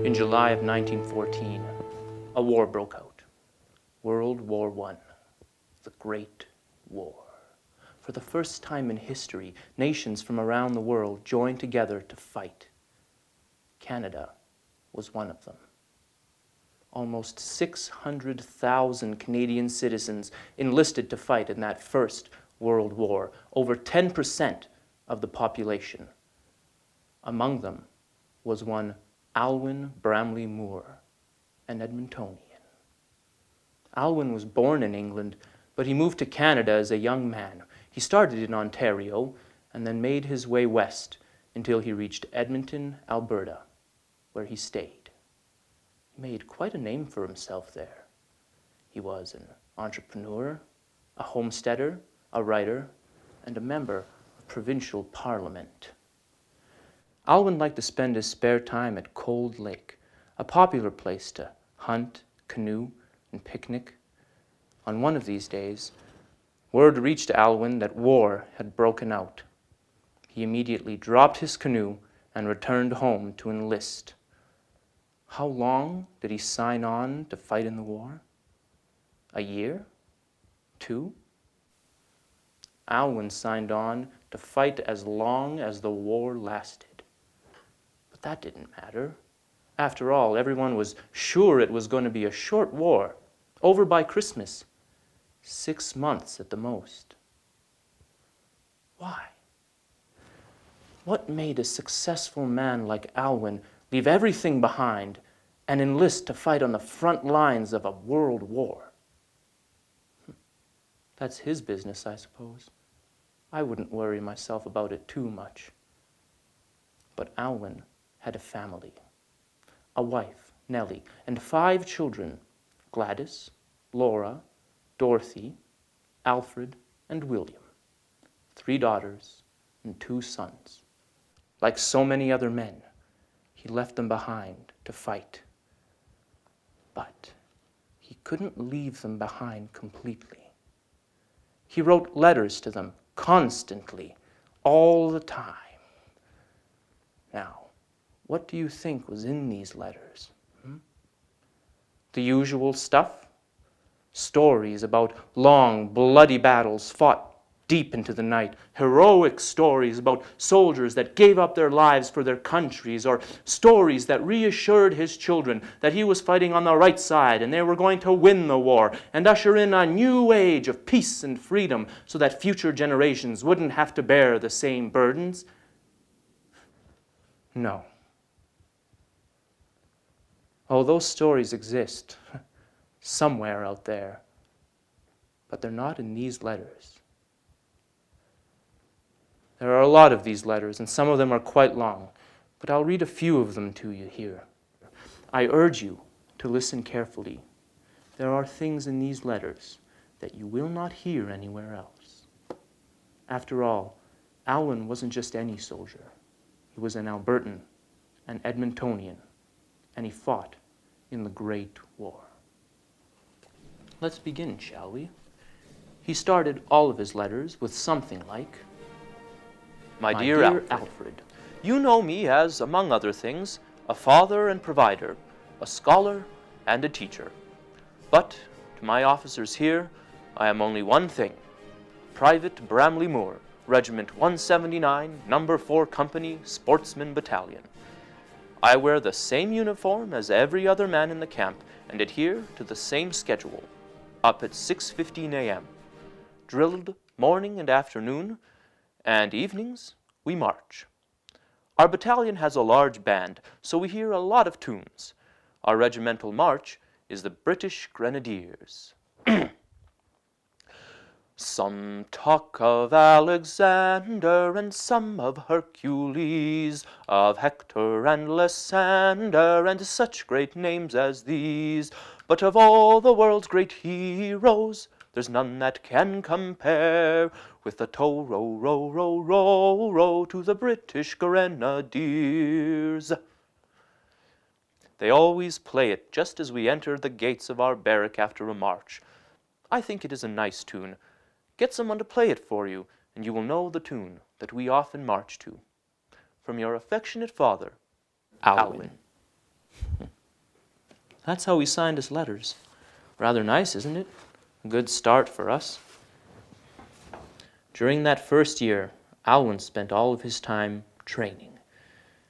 In July of 1914, a war broke out. World War I, the Great War. For the first time in history, nations from around the world joined together to fight. Canada was one of them. Almost 600,000 Canadian citizens enlisted to fight in that first World War, over 10% of the population. Among them was one Alwyn Bramley-Moore, an Edmontonian. Alwyn was born in England, but he moved to Canada as a young man. He started in Ontario and then made his way west until he reached Edmonton, Alberta, where he stayed. He made quite a name for himself there. He was an entrepreneur, a homesteader, a writer, and a member of provincial parliament. Alwyn liked to spend his spare time at Cold Lake, a popular place to hunt, canoe, and picnic. On one of these days, word reached Alwyn that war had broken out. He immediately dropped his canoe and returned home to enlist. How long did he sign on to fight in the war? A year? 2? Alwyn signed on to fight as long as the war lasted. But that didn't matter. After all, everyone was sure it was going to be a short war, over by Christmas. 6 months at the most. Why? What made a successful man like Alwyn leave everything behind and enlist to fight on the front lines of a world war? That's his business, I suppose. I wouldn't worry myself about it too much. But Alwyn had a family, a wife, Nellie, and 5 children, Gladys, Laura, Dorothy, Alfred, and William. 3 daughters and 2 sons. Like so many other men, he left them behind to fight. But he couldn't leave them behind completely. He wrote letters to them constantly, all the time. Now, what do you think was in these letters? The usual stuff? Stories about long, bloody battles fought deep into the night. Heroic stories about soldiers that gave up their lives for their countries, or stories that reassured his children that he was fighting on the right side and they were going to win the war and usher in a new age of peace and freedom so that future generations wouldn't have to bear the same burdens. No. Oh, those stories exist somewhere out there, but they're not in these letters. There are a lot of these letters, and some of them are quite long, but I'll read a few of them to you here. I urge you to listen carefully. There are things in these letters that you will not hear anywhere else. After all, Alwyn wasn't just any soldier. He was an Albertan, an Edmontonian, and he fought in the Great War. Let's begin, shall we? He started all of his letters with something like, My dear Alfred, you know me as, among other things, a father and provider, a scholar and a teacher. But to my officers here, I am only one thing, Private Bramley-Moore, Regiment 179, No. 4 Company, Sportsman Battalion. I wear the same uniform as every other man in the camp and adhere to the same schedule. Up at 6:15 a.m. Drilled morning and afternoon, and evenings we march. Our battalion has a large band, so we hear a lot of tunes. Our regimental march is the British Grenadiers. Some talk of Alexander, and some of Hercules, of Hector and Lysander, and such great names as these. But of all the world's great heroes, there's none that can compare with the tow row, row, row, row, row to the British Grenadiers. They always play it just as we enter the gates of our barrack after a march. I think it is a nice tune. Get someone to play it for you, and you will know the tune that we often march to. From your affectionate father, Alwyn. That's how he signed his letters. Rather nice, isn't it? A good start for us. During that first year, Alwyn spent all of his time training,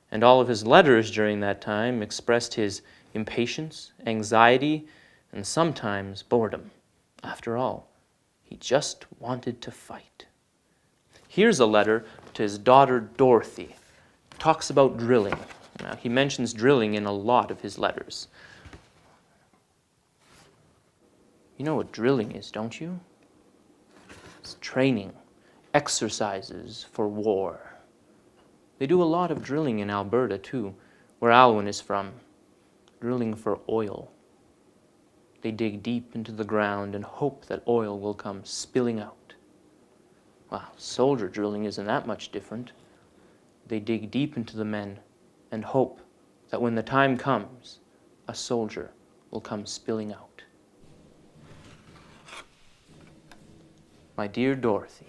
and all of his letters during that time expressed his impatience, anxiety, and sometimes boredom. After all, he just wanted to fight. Here's a letter to his daughter Dorothy. It talks about drilling. Now, he mentions drilling in a lot of his letters. You know what drilling is, don't you? It's training, exercises for war. They do a lot of drilling in Alberta, too, where Alwyn is from. Drilling for oil. They dig deep into the ground and hope that oil will come spilling out. Well, soldier drilling isn't that much different. They dig deep into the men and hope that when the time comes, a soldier will come spilling out. My dear Dorothy,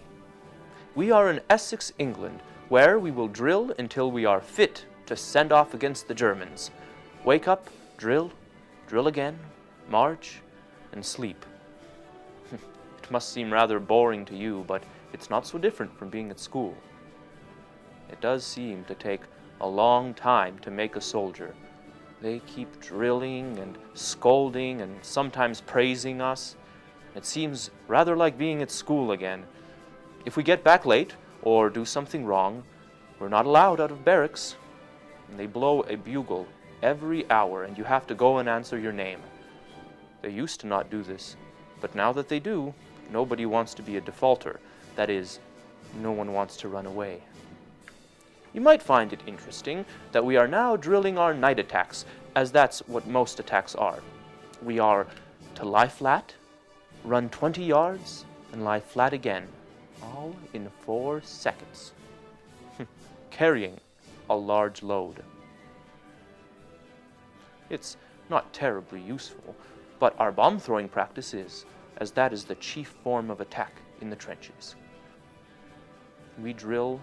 we are in Essex, England, where we will drill until we are fit to send off against the Germans. Wake up, drill, drill again, march, and sleep. It must seem rather boring to you, but it's not so different from being at school. It does seem to take a long time to make a soldier. They keep drilling and scolding and sometimes praising us. It seems rather like being at school again. If we get back late or do something wrong, we're not allowed out of barracks. And they blow a bugle every hour, and you have to go and answer your name. They used to not do this, but now that they do, nobody wants to be a defaulter. That is, no one wants to run away. You might find it interesting that we are now drilling our night attacks, as that's what most attacks are. We are to lie flat, run 20 yards, and lie flat again, all in 4 seconds, carrying a large load. It's not terribly useful, but our bomb-throwing practice is, as that is the chief form of attack in the trenches. We drill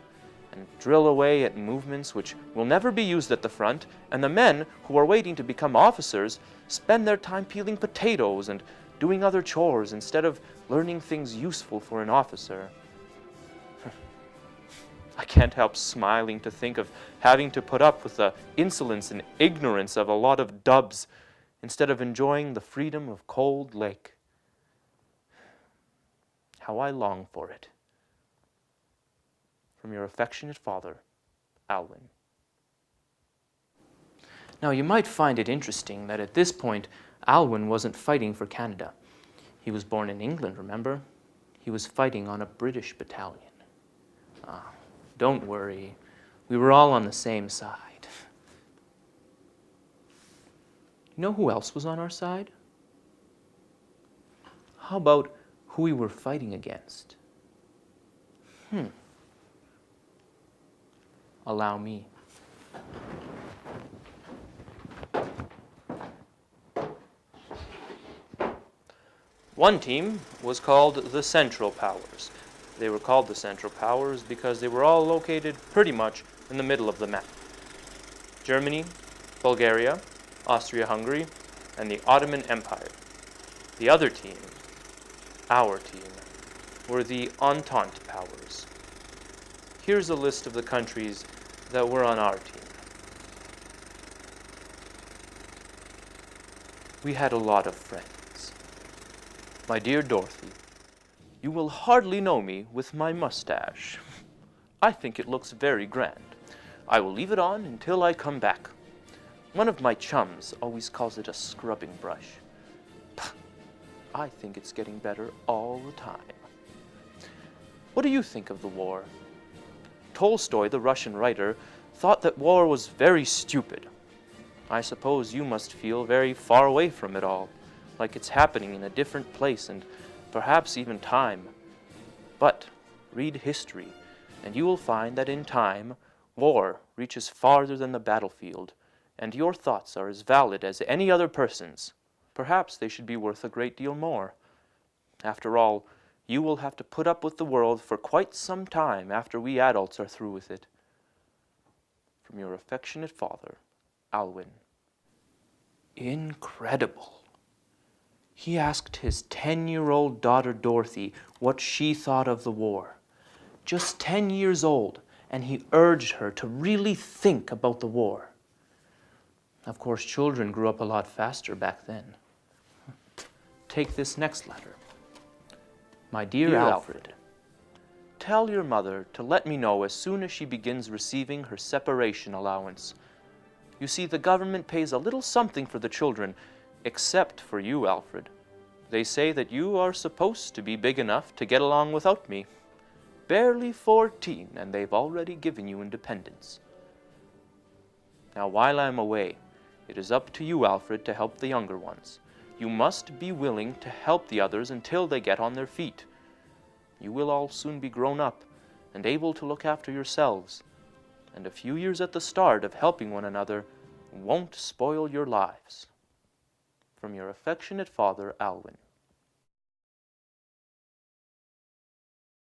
and drill away at movements which will never be used at the front, and the men who are waiting to become officers spend their time peeling potatoes and doing other chores instead of learning things useful for an officer. I can't help smiling to think of having to put up with the insolence and ignorance of a lot of dubs instead of enjoying the freedom of Cold Lake. How I long for it. From your affectionate father, Alwyn. Now, you might find it interesting that at this point, Alwyn wasn't fighting for Canada. He was born in England, remember? He was fighting on a British battalion. Don't worry, we were all on the same side. You know who else was on our side? How about who we were fighting against? Allow me. One team was called the Central Powers. They were called the Central Powers because they were all located pretty much in the middle of the map. Germany, Bulgaria, Austria-Hungary, and the Ottoman Empire. The other team, our team, were the Entente Powers. Here's a list of the countries that were on our team. We had a lot of friends. My dear Dorothy, you will hardly know me with my mustache. I think it looks very grand. I will leave it on until I come back. One of my chums always calls it a scrubbing brush. I think it's getting better all the time. What do you think of the war? Tolstoy, the Russian writer, thought that war was very stupid. I suppose you must feel very far away from it all, like it's happening in a different place and perhaps even time. But read history, and you will find that in time, war reaches farther than the battlefield, and your thoughts are as valid as any other person's. Perhaps they should be worth a great deal more. After all, you will have to put up with the world for quite some time after we adults are through with it. From your affectionate father, Alwyn. Incredible. He asked his 10-year-old daughter Dorothy what she thought of the war. Just 10 years old, and he urged her to really think about the war. Of course, children grew up a lot faster back then. Take this next letter. My dear Alfred, tell your mother to let me know as soon as she begins receiving her separation allowance. You see, the government pays a little something for the children, except for you, Alfred. They say that you are supposed to be big enough to get along without me. Barely 14, and they've already given you independence. Now, while I'm away, it is up to you, Alfred, to help the younger ones. You must be willing to help the others until they get on their feet. You will all soon be grown up and able to look after yourselves, and a few years at the start of helping one another won't spoil your lives. From your affectionate father, Alwyn.